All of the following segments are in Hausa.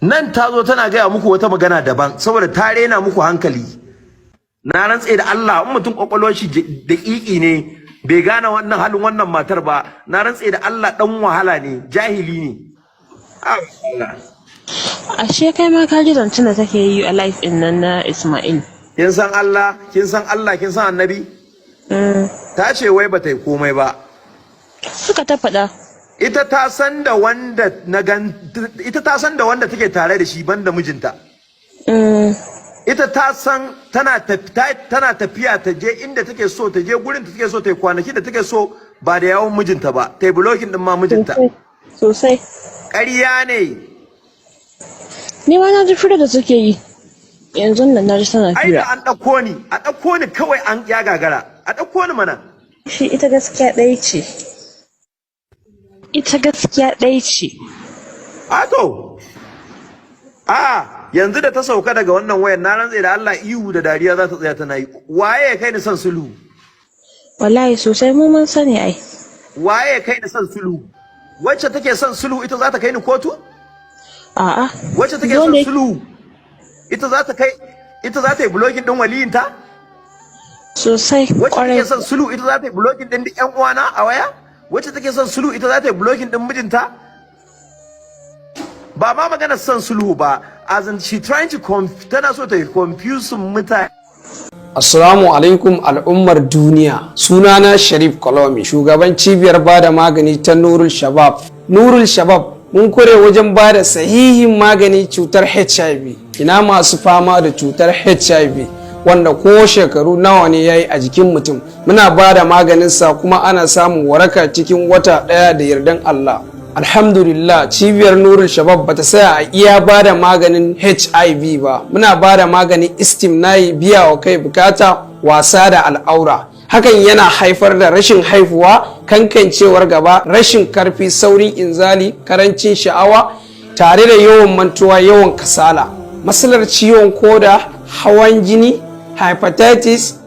nan ta zo tana gaya muku wata magana daban saboda ta rena muku hankali. Na rantse da Allah in mutum kwakwalwar shi daƙiƙi ne bai gane wannan halin wannan matar ba, na rantse da Allah dan wahala ne, jahili ne. Ashe kai ma ka ji zancen da take yi a life din nan na Ismail. Kin san Allah, kin san Allah, kin san Annabi? Ta ce wai bata yi komai ba. Suka ta faɗa. Ita ta san da wanda take tare da shi banda mijinta. Ita ta san tana tafiya ta je inda take so, ta je gurin da take so, ta yi kwanaki da take so ba da yawon mijinta ba, ta yi blocking din ma mijinta. Sosai. Ƙarya ne. Ni ma na ji fira da suke yi. Yanzu nan na ji tana fira. Ai da an ɗauko ni, a ɗauko ni kawai an ya gagara. A ɗauko ni mana. Shi ita gaskiya ɗaya ce. Ita gaskiya ɗaya ce. A to. Yanzu da ta sauka daga wannan wayar na rantse da Allah ihu da dariya za ta tsaya tana yi. Waye ya kai ni son sulhu? Wallahi sosai mu mun sani ai. Waye ya kai ni son sulhu? Wacce take son sulhu ita za ta kai ni kotu? A'a. Wacce take son sulhu ita za ta yi blocking din waliyinta? Sosai. Wacce take son sulhu ita za ta yi blocking din ƴan uwana a waya? Wacce take son sulhu ita za ta yi blocking din mijinta? Ba ma magana son sulhu ba, as in she trying to tana so ta confuse mutane. Assalamu alaikum al'ummar duniya. Sunana Sharif Kolomi, shugaban cibiyar bada magani ta Nurul Shabab. Nurul Shabab mun kure wajen bada sahihin magani cutar HIV. Ina masu fama da cutar HIV wanda ko shekaru nawa ne yayi a jikin mutum. Muna bada maganin sa kuma ana samun waraka cikin wata ɗaya da yardan Allah. Alhamdulillah, cibiyar Nurul Shabab bata saya a iya bada maganin HIV ba. Muna bada maganin istimna'i, biya wa kai bukata, wasa da al'aura. Hakan yana haifar da rashin haihuwa, kankancewar gaba, rashin karfi, saurin inzali, karancin sha'awa, tare da yawan mantuwa, yawan kasala. Matsalar ciwon koda, hawan jini, hepatitis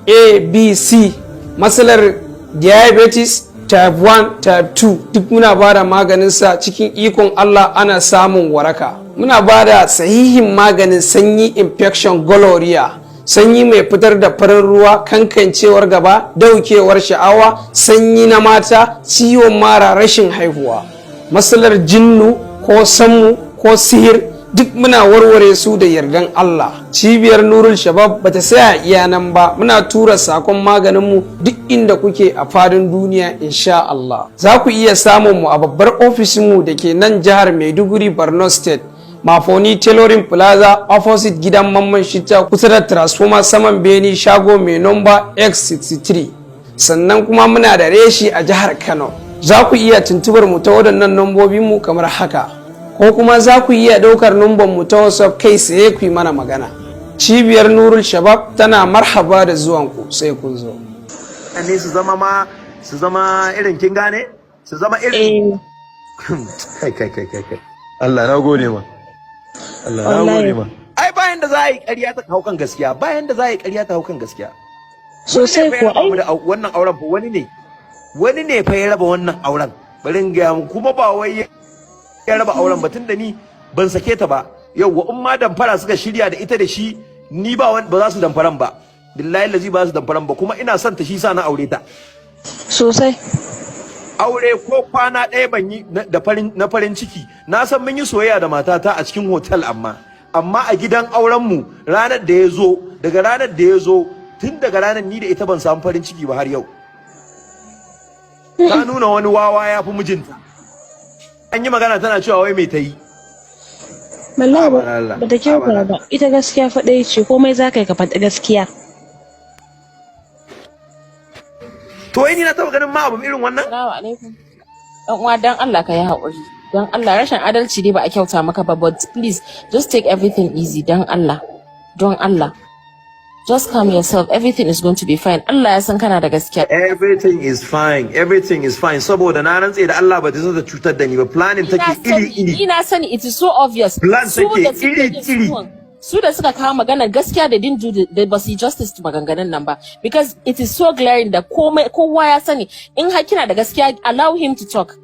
A, B, C, matsalar diabetes, type 1, type 2 duk muna bada maganinsa cikin ikon Allah ana samun waraka. Muna bada sahihin maganin sanyi infection gonorrhea, sanyi mai fitar da farin ruwa, kankancewar gaba, daukewar sha'awa, sanyi na mata, ciwon mara, rashin haihuwa. Matsalar jinnu ko sammu ko sihir duk muna warware su da yardan Allah. Cibiyar Nurul Shabab bata saya iya nan ba, muna tura sakon maganinmu duk inda kuke a fadin duniya insha Allah. Za ku iya samun mu a babbar ofishinmu da ke nan jihar Maiduguri, Borno State, Mafoni Tailoring Plaza, opposite gidan Mamman Shitta, kusa da transformer saman Beni, shago mai nomba X63. Sannan kuma muna da reshi a jihar Kano. Za ku iya tuntubar mu ta waɗannan nambobinmu kamar haka. Ko kuma za ku iya ɗaukar numban mu ta WhatsApp kai tsaye ku yi mana magana. Cibiyar Nurul Shabab tana marhaba da zuwanku, sai kun zo. Ne su zama irin kin gane? Su zama irin kai. Allah na gode ma. Allah na gode ma. Ai bayan da za a yi ƙarya ta hau kan gaskiya, bayan da za a yi ƙarya ta hau kan gaskiya. Sosai ko ai wannan auren fa wani ne fa ya raba wannan auren. Bari in ga mu kuma ba wai ya raba auren ba, tunda ni ban sake ta ba. Yauwa in ma damfara suka shirya da ita da shi, ni ba za su damfaran ba. Billahi lazi ba su damfaran ba, kuma ina son ta, shi sa na aure ta. Sosai. Aure ko kwana ɗaya ban yi na farin ciki. Na san mun yi soyayya da matata a cikin hotel, amma a gidan auren mu ranar da ya zo, daga ranar da ya zo, tun daga ranar ni da ita ban samu farin ciki ba har yau. Ta nuna wani wawa ya fi mijinta. An yi magana tana cewa wai mai ta yi. Wallahi ba ta kyauta ba. Ita gaskiya faɗa ce, komai za ka yi ka faɗi gaskiya. To ni na taɓa ganin ma abu irin wannan? Assalamu alaikum. Dan uwa dan Allah ka yi haƙuri. Dan Allah, rashin adalci dai ba a kyauta maka ba, but please just take everything easy dan Allah. Don Allah. Just calm yourself. Everything is going to be fine. Allah ya san kana da gaskiya. Everything is fine. Everything is fine. Saboda na rantse da Allah ba ta zo ta cutar da ni ba. Planning take iri. Ina sani, it is so obvious. Plan take iri. Su da suka kawo magana gaskiya da didn't do the ba su justice to maganganun nan ba, because it is so glaring da kowa ya sani. In har kina da gaskiya, allow him to talk.